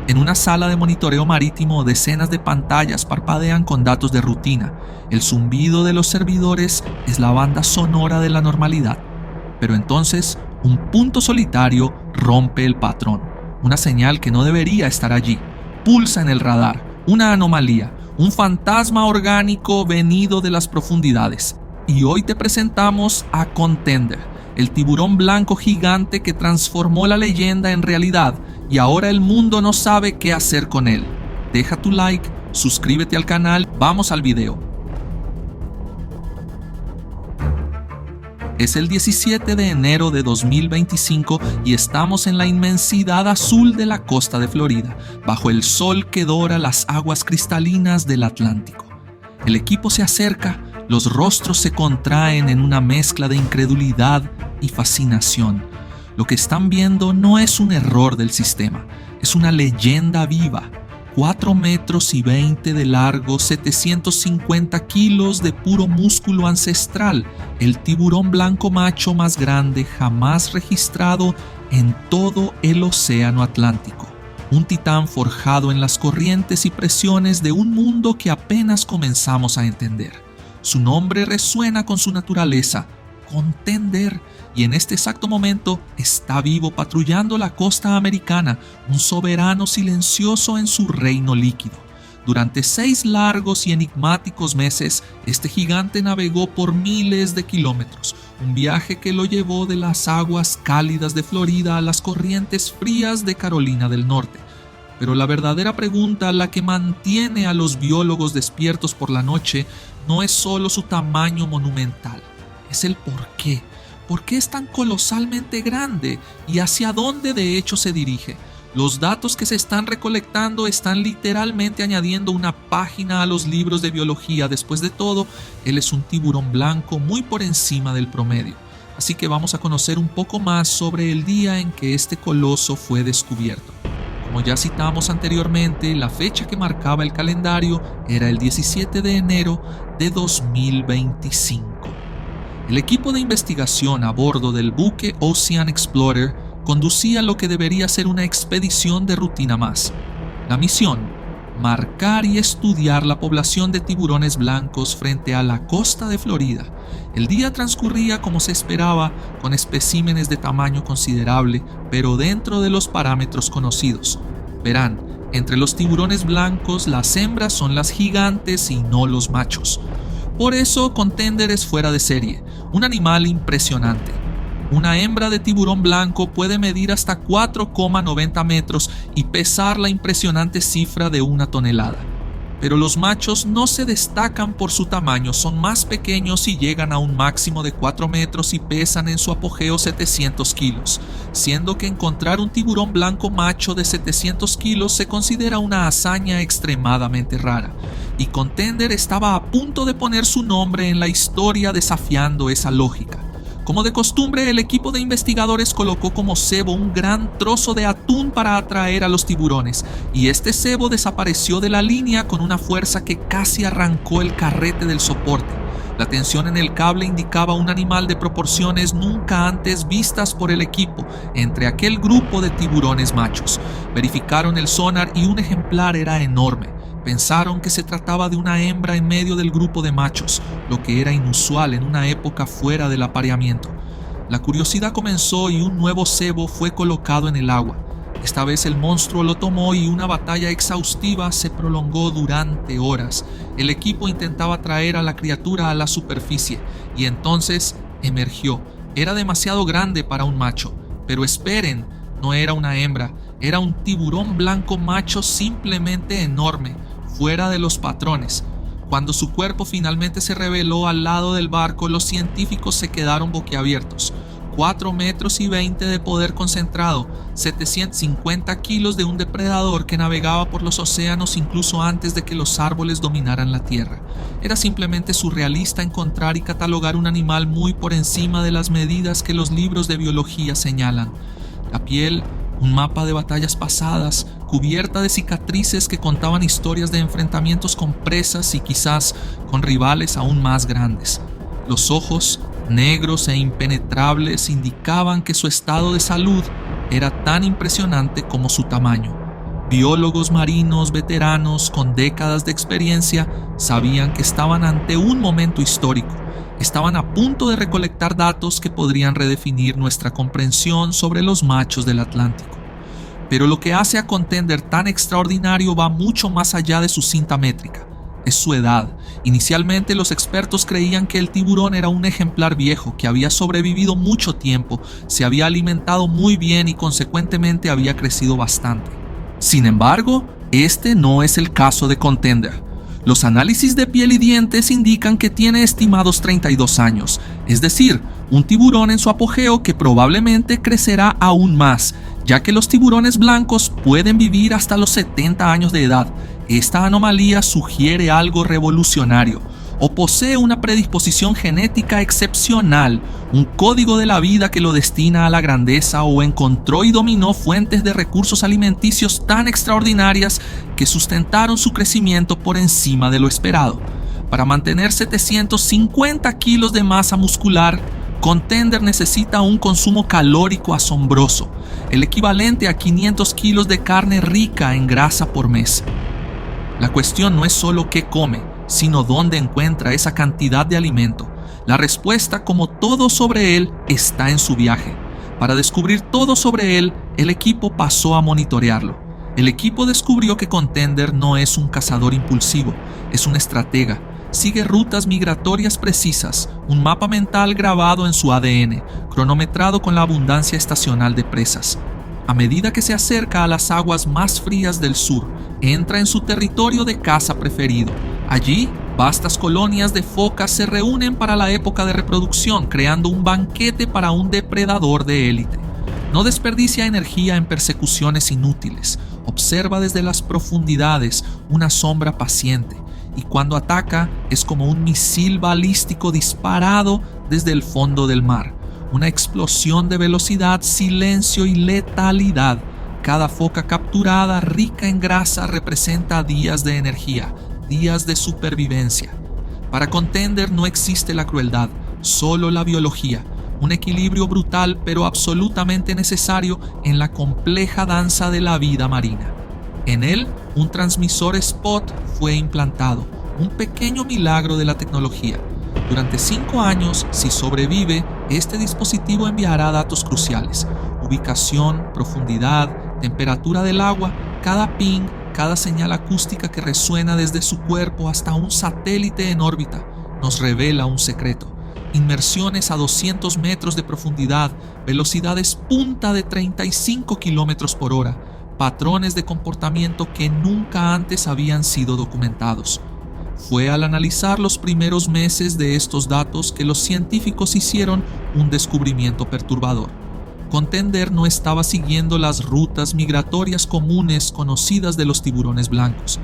En una sala de monitoreo marítimo, decenas de pantallas parpadean con datos de rutina. El zumbido de los servidores es la banda sonora de la normalidad. Pero entonces, un punto solitario rompe el patrón. Una señal que no debería estar allí. Pulsa en el radar. Una anomalía. Un fantasma orgánico venido de las profundidades. Y hoy te presentamos a Contender, el tiburón blanco gigante que transformó la leyenda en realidad y ahora el mundo no sabe qué hacer con él. Deja tu like, suscríbete al canal, vamos al video. Es el 17 de enero de 2025 y estamos en la inmensidad azul de la costa de Florida, bajo el sol que dora las aguas cristalinas del Atlántico. El equipo se acerca, los rostros se contraen en una mezcla de incredulidad y fascinación. Lo que están viendo no es un error del sistema, es una leyenda viva. 4 metros y 20 de largo, 750 kilos de puro músculo ancestral, el tiburón blanco macho más grande jamás registrado en todo el océano Atlántico. Un titán forjado en las corrientes y presiones de un mundo que apenas comenzamos a entender. Su nombre resuena con su naturaleza, Contender, y en este exacto momento está vivo patrullando la costa americana, un soberano silencioso en su reino líquido. Durante 6 largos y enigmáticos meses, este gigante navegó por miles de kilómetros, un viaje que lo llevó de las aguas cálidas de Florida a las corrientes frías de Carolina del Norte. Pero la verdadera pregunta, la que mantiene a los biólogos despiertos por la noche, no es solo su tamaño monumental, es el por qué. ¿Por qué es tan colosalmente grande y hacia dónde de hecho se dirige? Los datos que se están recolectando están literalmente añadiendo una página a los libros de biología. Después de todo, él es un tiburón blanco muy por encima del promedio. Así que vamos a conocer un poco más sobre el día en que este coloso fue descubierto. Como ya citamos anteriormente, la fecha que marcaba el calendario era el 17 de enero de 2025. El equipo de investigación a bordo del buque Ocean Explorer conducía lo que debería ser una expedición de rutina más. La misión: marcar y estudiar la población de tiburones blancos frente a la costa de Florida. El día transcurría como se esperaba, con especímenes de tamaño considerable, pero dentro de los parámetros conocidos. Verán, entre los tiburones blancos las hembras son las gigantes y no los machos. Por eso Contender es fuera de serie, un animal impresionante. Una hembra de tiburón blanco puede medir hasta 4,90 metros y pesar la impresionante cifra de 1 tonelada. Pero los machos no se destacan por su tamaño, son más pequeños y llegan a un máximo de 4 metros y pesan en su apogeo 700 kilos, siendo que encontrar un tiburón blanco macho de 700 kilos se considera una hazaña extremadamente rara, y Contender estaba a punto de poner su nombre en la historia desafiando esa lógica. Como de costumbre, el equipo de investigadores colocó como cebo un gran trozo de atún para atraer a los tiburones, y este cebo desapareció de la línea con una fuerza que casi arrancó el carrete del soporte. La tensión en el cable indicaba un animal de proporciones nunca antes vistas por el equipo entre aquel grupo de tiburones machos. Verificaron el sonar y un ejemplar era enorme. Pensaron que se trataba de una hembra en medio del grupo de machos, lo que era inusual en una época fuera del apareamiento. La curiosidad comenzó y un nuevo cebo fue colocado en el agua. Esta vez el monstruo lo tomó y una batalla exhaustiva se prolongó durante horas. El equipo intentaba traer a la criatura a la superficie y entonces emergió. Era demasiado grande para un macho, pero esperen, no era una hembra, era un tiburón blanco macho simplemente enorme, fuera de los patrones. Cuando su cuerpo finalmente se reveló al lado del barco, los científicos se quedaron boquiabiertos. 4 metros y 20 de poder concentrado, 750 kilos de un depredador que navegaba por los océanos incluso antes de que los árboles dominaran la tierra. Era simplemente surrealista encontrar y catalogar un animal muy por encima de las medidas que los libros de biología señalan. La piel, un mapa de batallas pasadas, cubierta de cicatrices que contaban historias de enfrentamientos con presas y quizás con rivales aún más grandes. Los ojos, negros e impenetrables, indicaban que su estado de salud era tan impresionante como su tamaño. Biólogos marinos veteranos con décadas de experiencia sabían que estaban ante un momento histórico. Estaban a punto de recolectar datos que podrían redefinir nuestra comprensión sobre los machos del Atlántico. Pero lo que hace a Contender tan extraordinario va mucho más allá de su cinta métrica. Es su edad. Inicialmente los expertos creían que el tiburón era un ejemplar viejo que había sobrevivido mucho tiempo, se había alimentado muy bien y consecuentemente había crecido bastante. Sin embargo, este no es el caso de Contender. Los análisis de piel y dientes indican que tiene estimados 32 años, es decir, un tiburón en su apogeo que probablemente crecerá aún más, ya que los tiburones blancos pueden vivir hasta los 70 años de edad. Esta anomalía sugiere algo revolucionario, o posee una predisposición genética excepcional, un código de la vida que lo destina a la grandeza, o encontró y dominó fuentes de recursos alimenticios tan extraordinarias que sustentaron su crecimiento por encima de lo esperado. Para mantener 750 kilos de masa muscular, Contender necesita un consumo calórico asombroso, el equivalente a 500 kilos de carne rica en grasa por mes. La cuestión no es solo qué come, sino dónde encuentra esa cantidad de alimento. La respuesta, como todo sobre él, está en su viaje. Para descubrir todo sobre él, el equipo pasó a monitorearlo. El equipo descubrió que Contender no es un cazador impulsivo, es un estratega. Sigue rutas migratorias precisas, un mapa mental grabado en su ADN, cronometrado con la abundancia estacional de presas. A medida que se acerca a las aguas más frías del sur, entra en su territorio de caza preferido. Allí, vastas colonias de focas se reúnen para la época de reproducción, creando un banquete para un depredador de élite. No desperdicia energía en persecuciones inútiles. Observa desde las profundidades una sombra paciente, y cuando ataca es como un misil balístico disparado desde el fondo del mar. Una explosión de velocidad, silencio y letalidad. Cada foca capturada, rica en grasa, representa días de energía, días de supervivencia. Para Contender no existe la crueldad, solo la biología, un equilibrio brutal pero absolutamente necesario en la compleja danza de la vida marina. En él, un transmisor spot fue implantado, un pequeño milagro de la tecnología. Durante 5 años, si sobrevive, este dispositivo enviará datos cruciales: ubicación, profundidad, temperatura del agua, cada ping, cada señal acústica que resuena desde su cuerpo hasta un satélite en órbita. Nos revela un secreto: inmersiones a 200 metros de profundidad, velocidades punta de 35 kilómetros por hora, patrones de comportamiento que nunca antes habían sido documentados. Fue al analizar los primeros meses de estos datos que los científicos hicieron un descubrimiento perturbador. Contender no estaba siguiendo las rutas migratorias comunes conocidas de los tiburones blancos.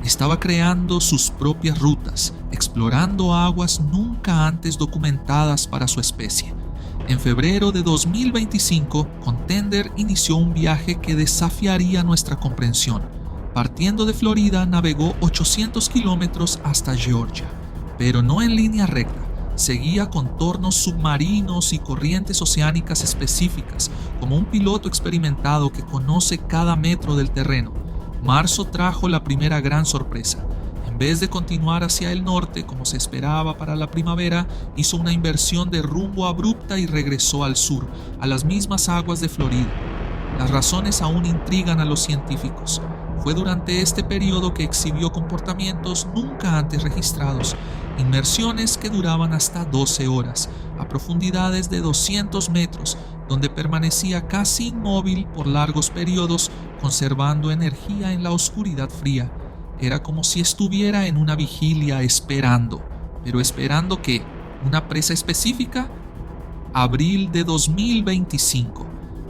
Estaba creando sus propias rutas, explorando aguas nunca antes documentadas para su especie. En febrero de 2025, Contender inició un viaje que desafiaría nuestra comprensión. Partiendo de Florida, navegó 800 kilómetros hasta Georgia, pero no en línea recta. Seguía contornos submarinos y corrientes oceánicas específicas, como un piloto experimentado que conoce cada metro del terreno. Marzo trajo la primera gran sorpresa. En vez de continuar hacia el norte, como se esperaba para la primavera, hizo una inversión de rumbo abrupta y regresó al sur, a las mismas aguas de Florida. Las razones aún intrigan a los científicos. Fue durante este periodo que exhibió comportamientos nunca antes registrados, inmersiones que duraban hasta 12 horas, a profundidades de 200 metros, donde permanecía casi inmóvil por largos periodos, conservando energía en la oscuridad fría. Era como si estuviera en una vigilia esperando. ¿Pero esperando qué? ¿Una presa específica? Abril de 2025.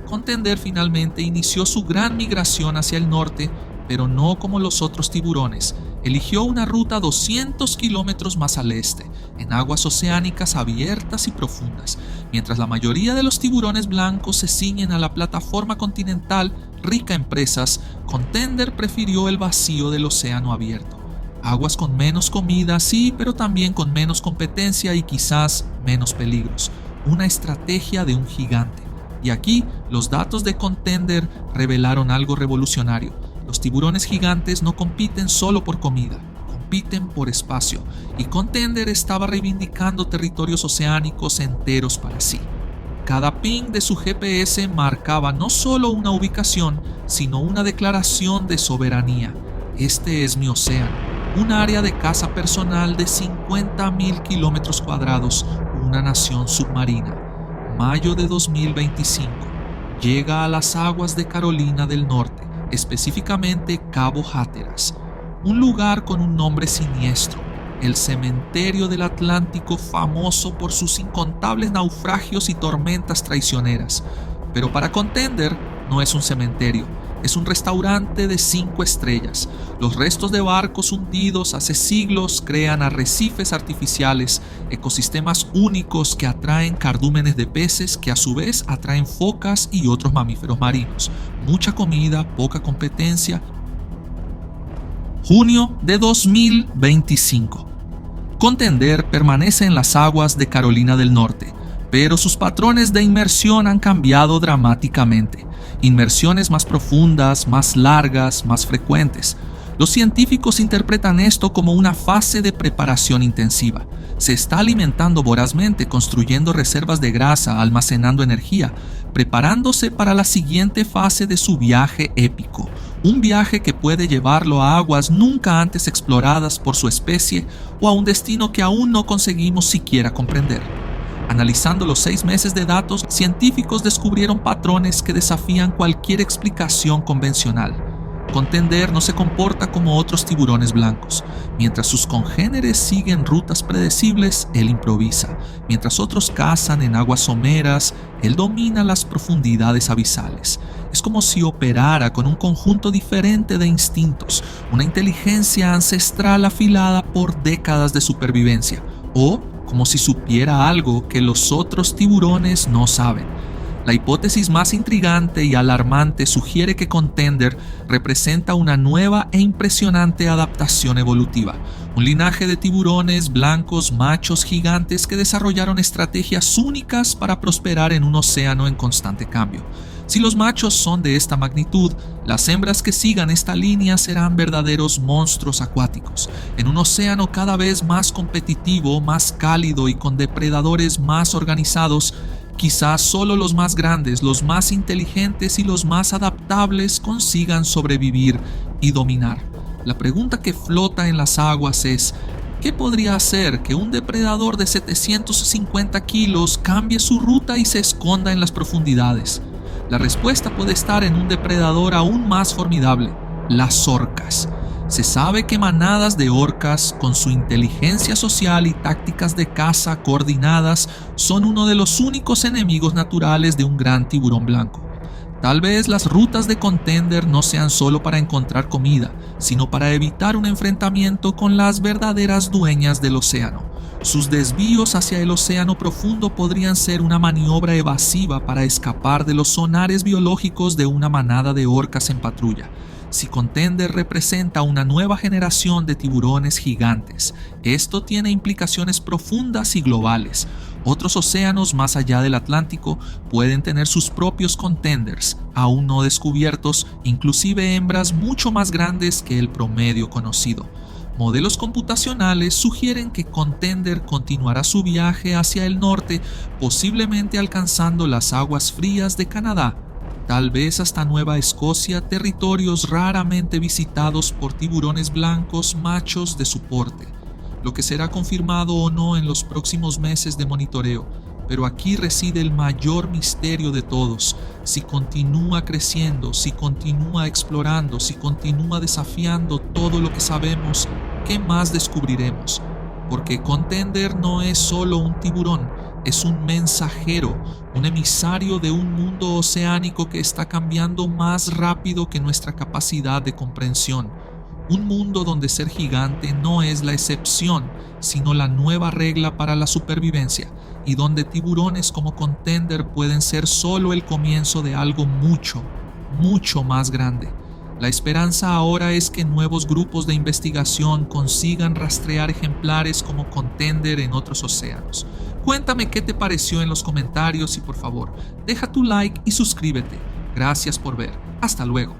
Contender finalmente inició su gran migración hacia el norte, pero no como los otros tiburones. Eligió una ruta 200 kilómetros más al este, en aguas oceánicas abiertas y profundas. Mientras la mayoría de los tiburones blancos se ciñen a la plataforma continental rica en presas, Contender prefirió el vacío del océano abierto. Aguas con menos comida, sí, pero también con menos competencia y quizás menos peligros. Una estrategia de un gigante. Y aquí, los datos de Contender revelaron algo revolucionario. Los tiburones gigantes no compiten solo por comida, compiten por espacio, y Contender estaba reivindicando territorios oceánicos enteros para sí. Cada ping de su GPS marcaba no solo una ubicación, sino una declaración de soberanía. Este es mi océano, un área de caza personal de 50.000 kilómetros cuadrados, una nación submarina. Mayo de 2025. Llega a las aguas de Carolina del Norte, específicamente Cabo Hatteras, un lugar con un nombre siniestro, el cementerio del Atlántico, famoso por sus incontables naufragios y tormentas traicioneras. Pero para Contender no es un cementerio, es un restaurante de 5 estrellas. Los restos de barcos hundidos hace siglos crean arrecifes artificiales, ecosistemas únicos que atraen cardúmenes de peces que a su vez atraen focas y otros mamíferos marinos. Mucha comida, poca competencia. Junio de 2025. Contender permanece en las aguas de Carolina del Norte, pero sus patrones de inmersión han cambiado dramáticamente. Inmersiones más profundas, más largas, más frecuentes. Los científicos interpretan esto como una fase de preparación intensiva. Se está alimentando vorazmente, construyendo reservas de grasa, almacenando energía, preparándose para la siguiente fase de su viaje épico. Un viaje que puede llevarlo a aguas nunca antes exploradas por su especie o a un destino que aún no conseguimos siquiera comprender. Analizando los 6 meses de datos, científicos descubrieron patrones que desafían cualquier explicación convencional. Contender no se comporta como otros tiburones blancos. Mientras sus congéneres siguen rutas predecibles, él improvisa. Mientras otros cazan en aguas someras, él domina las profundidades abisales. Es como si operara con un conjunto diferente de instintos, una inteligencia ancestral afilada por décadas de supervivencia, o como si supiera algo que los otros tiburones no saben. La hipótesis más intrigante y alarmante sugiere que Contender representa una nueva e impresionante adaptación evolutiva, un linaje de tiburones blancos machos gigantes que desarrollaron estrategias únicas para prosperar en un océano en constante cambio. Si los machos son de esta magnitud, las hembras que sigan esta línea serán verdaderos monstruos acuáticos, en un océano cada vez más competitivo, más cálido y con depredadores más organizados. Quizás solo los más grandes, los más inteligentes y los más adaptables consigan sobrevivir y dominar. La pregunta que flota en las aguas es: ¿qué podría hacer que un depredador de 750 kilos cambie su ruta y se esconda en las profundidades? La respuesta puede estar en un depredador aún más formidable: las orcas. Se sabe que manadas de orcas, con su inteligencia social y tácticas de caza coordinadas, son uno de los únicos enemigos naturales de un gran tiburón blanco. Tal vez las rutas de Contender no sean solo para encontrar comida, sino para evitar un enfrentamiento con las verdaderas dueñas del océano. Sus desvíos hacia el océano profundo podrían ser una maniobra evasiva para escapar de los sonares biológicos de una manada de orcas en patrulla. Si Contender representa una nueva generación de tiburones gigantes, esto tiene implicaciones profundas y globales. Otros océanos más allá del Atlántico pueden tener sus propios Contenders, aún no descubiertos, inclusive hembras mucho más grandes que el promedio conocido. Modelos computacionales sugieren que Contender continuará su viaje hacia el norte, posiblemente alcanzando las aguas frías de Canadá, tal vez hasta Nueva Escocia, territorios raramente visitados por tiburones blancos machos de su porte. Lo que será confirmado o no en los próximos meses de monitoreo, pero aquí reside el mayor misterio de todos. Si continúa creciendo, si continúa explorando, si continúa desafiando todo lo que sabemos, ¿qué más descubriremos? Porque Contender no es solo un tiburón, es un mensajero, un emisario de un mundo oceánico que está cambiando más rápido que nuestra capacidad de comprensión. Un mundo donde ser gigante no es la excepción, sino la nueva regla para la supervivencia, y donde tiburones como Contender pueden ser solo el comienzo de algo mucho, mucho más grande. La esperanza ahora es que nuevos grupos de investigación consigan rastrear ejemplares como Contender en otros océanos. Cuéntame qué te pareció en los comentarios y por favor, deja tu like y suscríbete. Gracias por ver. Hasta luego.